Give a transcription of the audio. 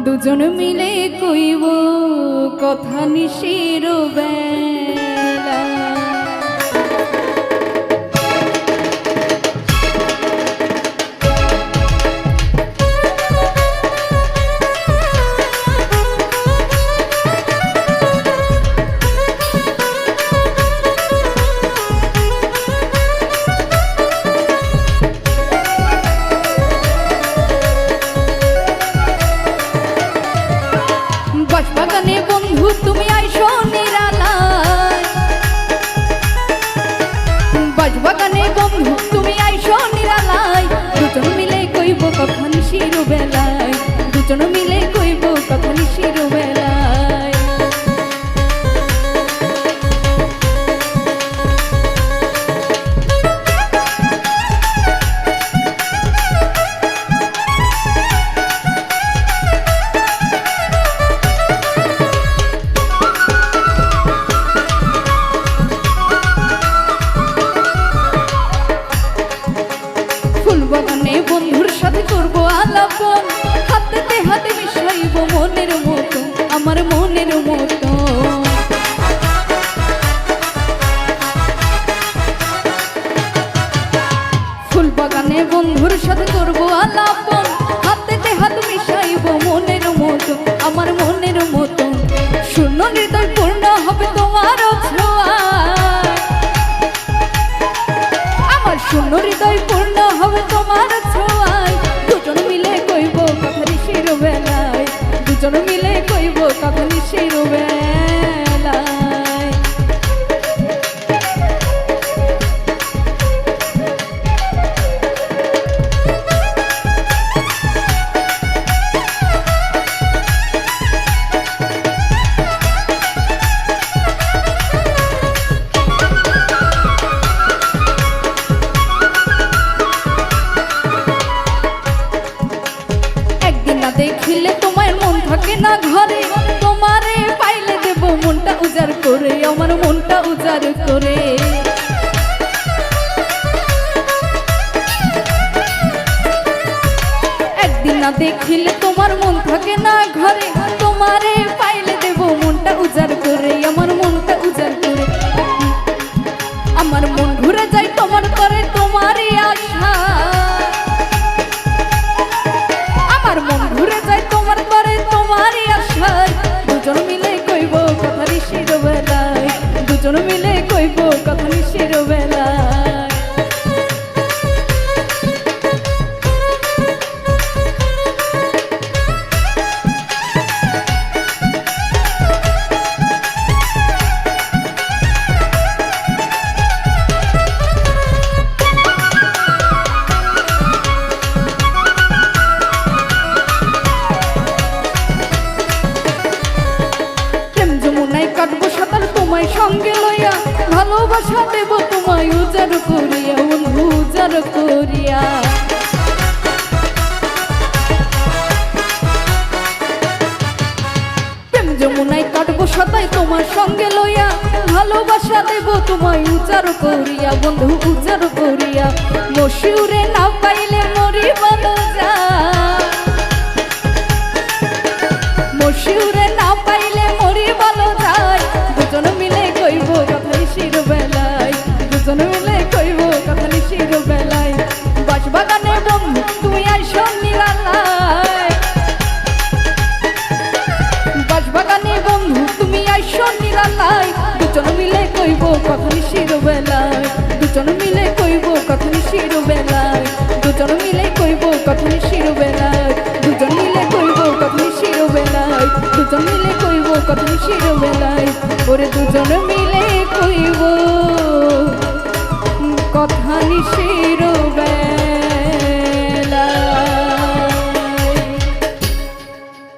দুজন মিলে কইব কথা নিশির বেলা। বাগানে বন্ধু তুমি আইসো নিরালায়, বাগানে বন্ধু তুমি আইসো নিরালায়, দুজন মিলে কইব কথা নিশির বেলায়, দুজন মিলে কইব কথা নিশির বেলায়। বাগানে বন্ধুর সাথে করবো আলাপন, হাতে হাতে মিশাইব মনের মতো আমার মনের মতো। ফুল বাগানে বন্ধুর সাথে করবো আলাপন, হাতে হাত মিশাইব মনের মতো আমার মনের মতো। শূন্য হৃদয় পূর্ণ হবে তোমার ছোঁয়া, আমার শূন্য হৃদয় পূর্ণ হবে তোমার ছোঁয়ায়। দুজন মিলে কইব কথা নিশির বেলায়, দুজন মিলে কইব কথা নিশির বেলায়। দেখিলে তোমার মন থাকে না ঘরে, তোমারে পাইলে দেব মনটা উজাড় করে আমার মনটা উজাড় করে। একদিন না দেখিলে তোমার মন থাকে না ঘরে, তোমারে পাইলে দেব মনটা উজাড় করে আমার মনটা উজাড় করে। আমার মন ঘুরে যায় তোমার করে তোমারই আশা, আমার মন ঘুরে যায় তোমার করে তোমারই আশায়। দুজন মিলে কইব কথা নিশির বেলায়, দুজন মিলে কইব কথা নিশির বেলায়। কাটবো সাঁতার তোমায় সঙ্গে লইয়া, ভালোবাসা দেব তোমায় উজাড় করিয়া বন্ধু উজাড় করিয়া। প্রেম যমুনায় কাটবো সাঁতার তোমার সঙ্গে লইয়া, ভালোবাসা দেব তোমায় উজাড় করিয়া বন্ধু উজাড় করিয়া। মশিউরে না পাইলে মরি বলো যা, মশিউরে না পাইলে মরি বলো যায়। দুজন মিলে কইব কথা নিশির বেলায়, দুজন মিলে কইব কথা নিশির বেলায়। বাগানে বন্ধু তুমি আইসো নিরালায়, বাগানে বন্ধু তুমি আইসো নিরালায়, দুজন মিলে কইব কথা নিশির বেলায়, দুজন মিলে কইব কথা নিশির বেলায়, দুজন মিলে কইব কথা নিশির বেলায়, দুজন মিলে কইব কথা নিশির বেলায়, দুজন মিলে কইব কথা নিশির বেলায়। ওরে দুজন মিলে